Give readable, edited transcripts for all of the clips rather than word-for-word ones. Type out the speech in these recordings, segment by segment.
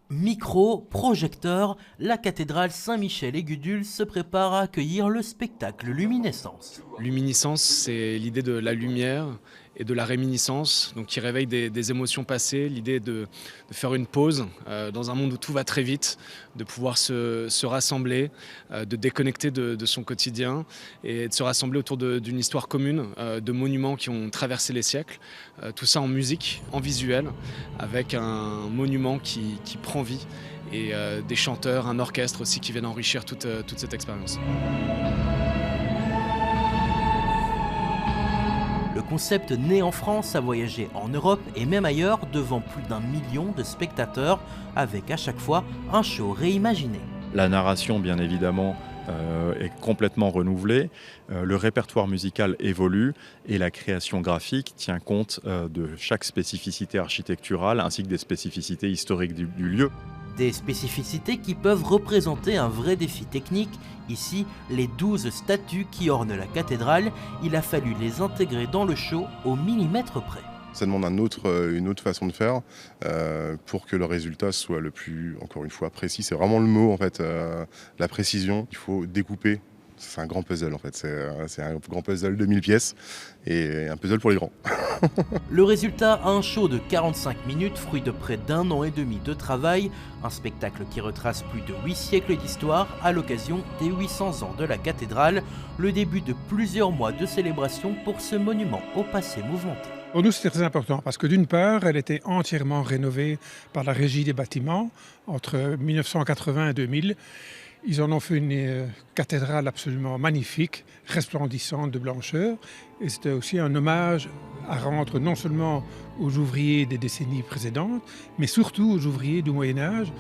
Micro, projecteur, la cathédrale Saint-Michel-et-Gudule se prépare à accueillir le spectacle Luminescence. Luminiscence, c'est l'idée de la lumière et de la réminiscence, donc qui réveille des émotions passées, l'idée de faire une pause dans un monde où tout va très vite, de pouvoir se rassembler, de déconnecter de son quotidien et de se rassembler autour d'une histoire commune, de monuments qui ont traversé les siècles, tout ça en musique, en visuel, avec un monument qui prend vie et des chanteurs, un orchestre aussi qui viennent enrichir toute cette expérience. Le concept né en France a voyagé en Europe et même ailleurs devant plus d'1 million de spectateurs avec à chaque fois un show reimaginé. La narration, bien évidemment, est complètement renouvelée, le répertoire musical évolue et la création graphique tient compte de chaque spécificité architecturale ainsi que des spécificités historiques du lieu. Des spécificités qui peuvent représenter un vrai défi technique. Ici, les 12 statues qui ornent la cathédrale, il a fallu les intégrer dans le show au millimètre près. Ça demande une autre façon de faire pour que le résultat soit le plus, encore une fois, précis. C'est vraiment le mot en fait, la précision. Il faut découper. C'est un grand puzzle en fait. C'est un grand puzzle de 1000 pièces et un puzzle pour les grands. Le résultat, un show de 45 minutes, fruit de près d'1 an et demi de travail, un spectacle qui retrace plus de 8 siècles d'histoire à l'occasion des 800 ans de la cathédrale, le début de plusieurs mois de célébration pour ce monument au passé mouvementé. Pour nous, c'était très important parce que d'une part, elle était entièrement rénovée par la Régie des bâtiments entre 1980 et 2000. Ils en ont fait une cathédrale absolument magnifique, resplendissante de blancheur. Et c'était aussi un hommage à rendre non seulement aux ouvriers des décennies précédentes, mais surtout aux ouvriers du Moyen-Âge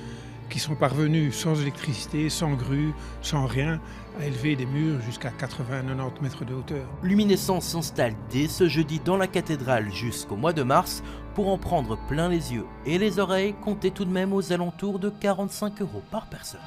qui sont parvenus sans électricité, sans grue, sans rien, à élever des murs jusqu'à 80-90 mètres de hauteur. Luminescence s'installe dès ce jeudi dans la cathédrale jusqu'au mois de mars. Pour en prendre plein les yeux et les oreilles, comptez tout de même aux alentours de 45 € par personne.